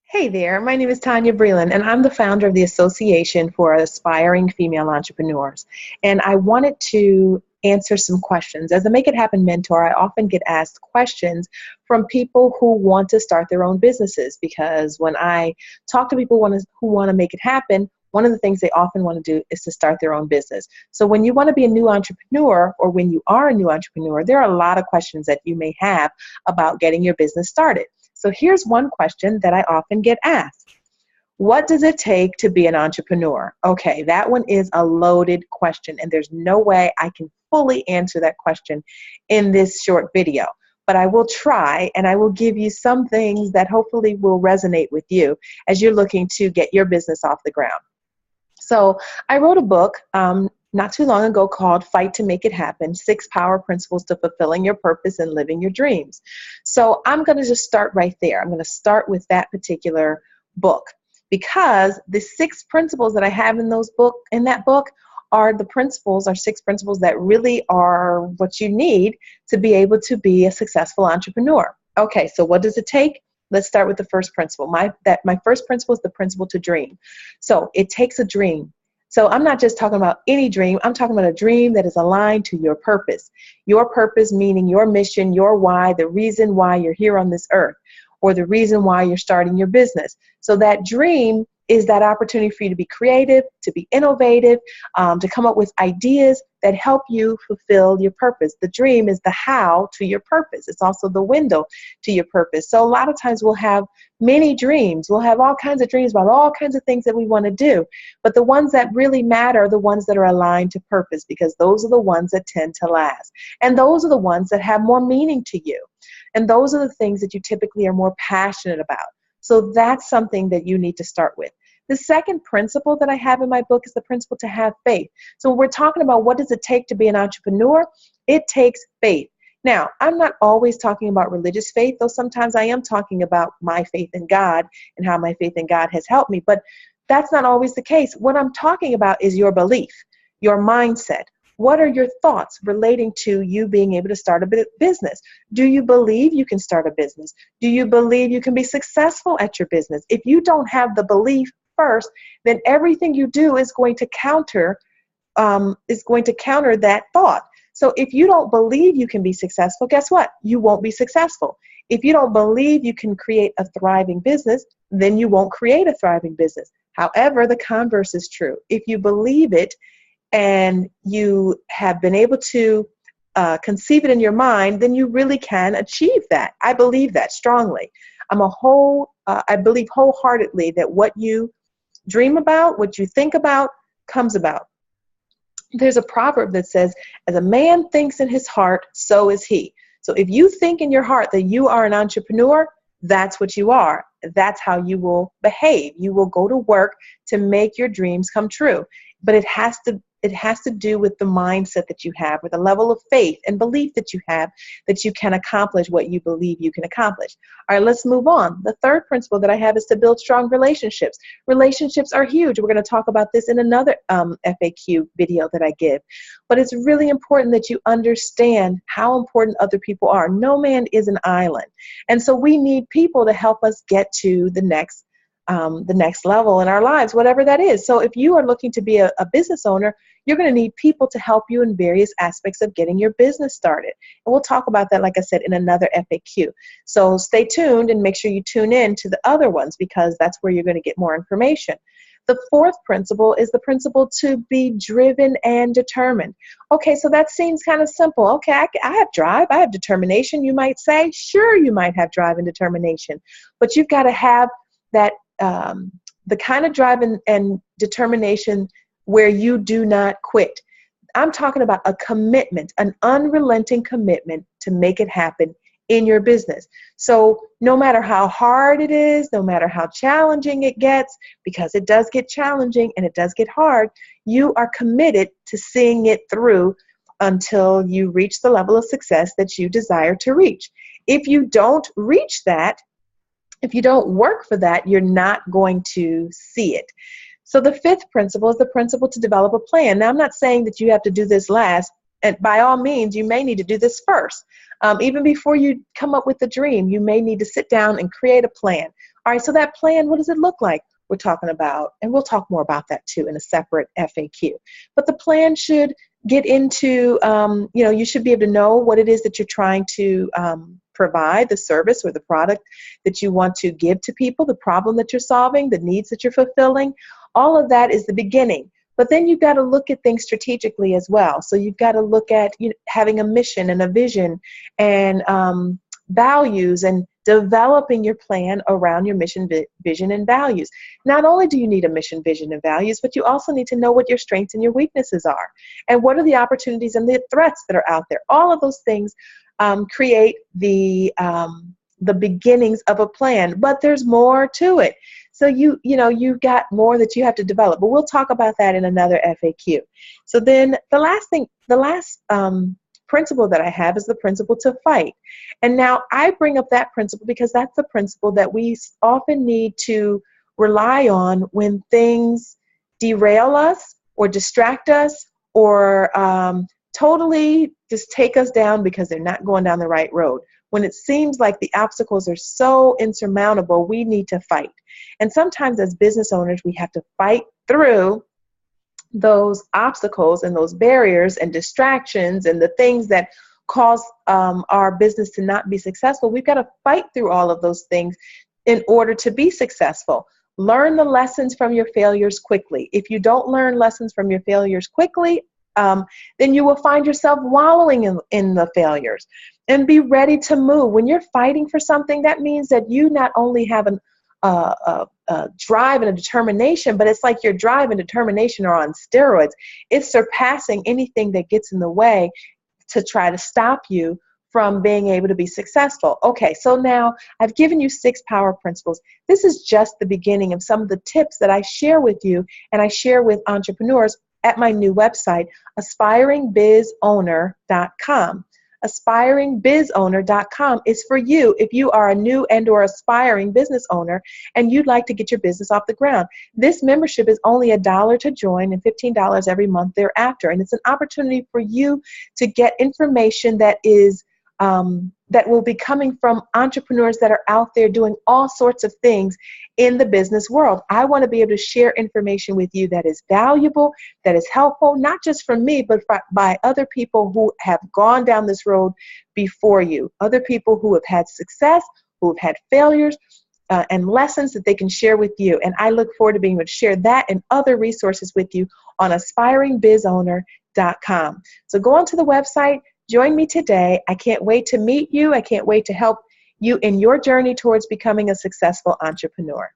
Hey there, my name is Tanya Breland, and I'm the founder of the Association for Aspiring Female Entrepreneurs. And I wanted to answer some questions. As a Make It Happen mentor, I often get asked questions from people who want to start their own businesses, because when I talk to people who want to make it happen, one of the things they often want to do is to start their own business. So when you want to be a new entrepreneur, or when you are a new entrepreneur, there are a lot of questions that you may have about getting your business started. So here's one question that I often get asked. What does it take to be an entrepreneur? Okay, that one is a loaded question, and there's no way I can fully answer that question in this short video. But I will try, and I will give you some things that hopefully will resonate with you as you're looking to get your business off the ground. So I wrote a book not too long ago called Fight to Make It Happen, 6 Power Principles to Fulfilling Your Purpose and Living Your Dreams. So I'm going to just start right there. I'm going to start with that particular book, because the 6 principles that I have in that book are 6 principles that really are what you need to be able to be a successful entrepreneur. Okay, so what does it take? Let's start with the first principle. My first principle is the principle to dream. So it takes a dream. So I'm not just talking about any dream. I'm talking about a dream that is aligned to your purpose. Your purpose meaning your mission, your why, the reason why you're here on this earth, or the reason why you're starting your business. So that dream is that opportunity for you to be creative, to be innovative, to come up with ideas that help you fulfill your purpose. The dream is the how to your purpose. It's also the window to your purpose. So a lot of times we'll have many dreams. We'll have all kinds of dreams about all kinds of things that we want to do. But the ones that really matter are the ones that are aligned to purpose, because those are the ones that tend to last. And those are the ones that have more meaning to you. And those are the things that you typically are more passionate about. So that's something that you need to start with. The second principle that I have in my book is the principle to have faith. So when we're talking about what does it take to be an entrepreneur, it takes faith. Now, I'm not always talking about religious faith, though sometimes I am talking about my faith in God and how my faith in God has helped me, but that's not always the case. What I'm talking about is your belief, your mindset. What are your thoughts relating to you being able to start a business? Do you believe you can start a business? Do you believe you can be successful at your business? If you don't have the belief first, then everything you do is going to counter that thought. So if you don't believe you can be successful, guess what? You won't be successful. If you don't believe you can create a thriving business, then you won't create a thriving business. However, the converse is true. If you believe it and you have been able to conceive it in your mind, then you really can achieve that. I believe that strongly. I believe wholeheartedly that what you dream about, what you think about, comes about. There's a proverb that says, as a man thinks in his heart, so is he. So if you think in your heart that you are an entrepreneur, that's what you are. That's how you will behave. You will go to work to make your dreams come true. But it has to do with the mindset that you have, with the level of faith and belief that you have, that you can accomplish what you believe you can accomplish. All right, let's move on. The third principle that I have is to build strong relationships. Relationships are huge. We're going to talk about this in another FAQ video that I give. But it's really important that you understand how important other people are. No man is an island. And so we need people to help us get to the next level in our lives, whatever that is. So if you are looking to be a business owner, you're going to need people to help you in various aspects of getting your business started. And we'll talk about that, like I said, in another FAQ. So stay tuned and make sure you tune in to the other ones, because that's where you're going to get more information. The fourth principle is the principle to be driven and determined. Okay, so that seems kind of simple. Okay, I have drive, I have determination, you might say. Sure, you might have drive and determination, but you've got to have that the kind of drive and determination where you do not quit. I'm talking about a commitment, an unrelenting commitment to make it happen in your business. So no matter how hard it is, no matter how challenging it gets, because it does get challenging and it does get hard, you are committed to seeing it through until you reach the level of success that you desire to reach. If you don't reach that, if you don't work for that, you're not going to see it. So the fifth principle is the principle to develop a plan. Now, I'm not saying that you have to do this last, and by all means, you may need to do this first. Even before you come up with the dream, you may need to sit down and create a plan. All right, so that plan, what does it look like? We're talking about, and we'll talk more about that too in a separate FAQ. But the plan should get into, you should be able to know what it is that you're trying to provide, the service or the product that you want to give to people, the problem that you're solving, the needs that you're fulfilling. All of that is the beginning. But then you've got to look at things strategically as well. So you've got to look at having a mission and a vision and values, and developing your plan around your mission, vision, and values. Not only do you need a mission, vision, and values, but you also need to know what your strengths and your weaknesses are, and what are the opportunities and the threats that are out there. All of those things create the beginnings of a plan, but there's more to it. So you've got more that you have to develop, but we'll talk about that in another FAQ. So then the last principle that I have is the principle to fight. And now I bring up that principle because that's the principle that we often need to rely on when things derail us or distract us or totally just take us down because they're not going down the right road. When it seems like the obstacles are so insurmountable, we need to fight. And sometimes as business owners, we have to fight through those obstacles and those barriers and distractions and the things that cause our business to not be successful. We've got to fight through all of those things in order to be successful. Learn the lessons from your failures quickly. If you don't learn lessons from your failures quickly, then you will find yourself wallowing in the failures. And be ready to move. When you're fighting for something, that means that you not only have a drive and a determination, but it's like your drive and determination are on steroids. It's surpassing anything that gets in the way to try to stop you from being able to be successful. Okay, so now I've given you 6 power principles. This is just the beginning of some of the tips that I share with you and I share with entrepreneurs at my new website, aspiringbizowner.com. aspiringbizowner.com is for you if you are a new and or aspiring business owner and you'd like to get your business off the ground. This membership is only $1 to join and $15 every month thereafter. And it's an opportunity for you to get information that is that will be coming from entrepreneurs that are out there doing all sorts of things in the business world. I want to be able to share information with you that is valuable, that is helpful, not just from me, but by other people who have gone down this road before you, other people who have had success, who have had failures, and lessons that they can share with you. And I look forward to being able to share that and other resources with you on aspiringbizowner.com. So go onto the website, join me today. I can't wait to meet you. I can't wait to help you in your journey towards becoming a successful entrepreneur.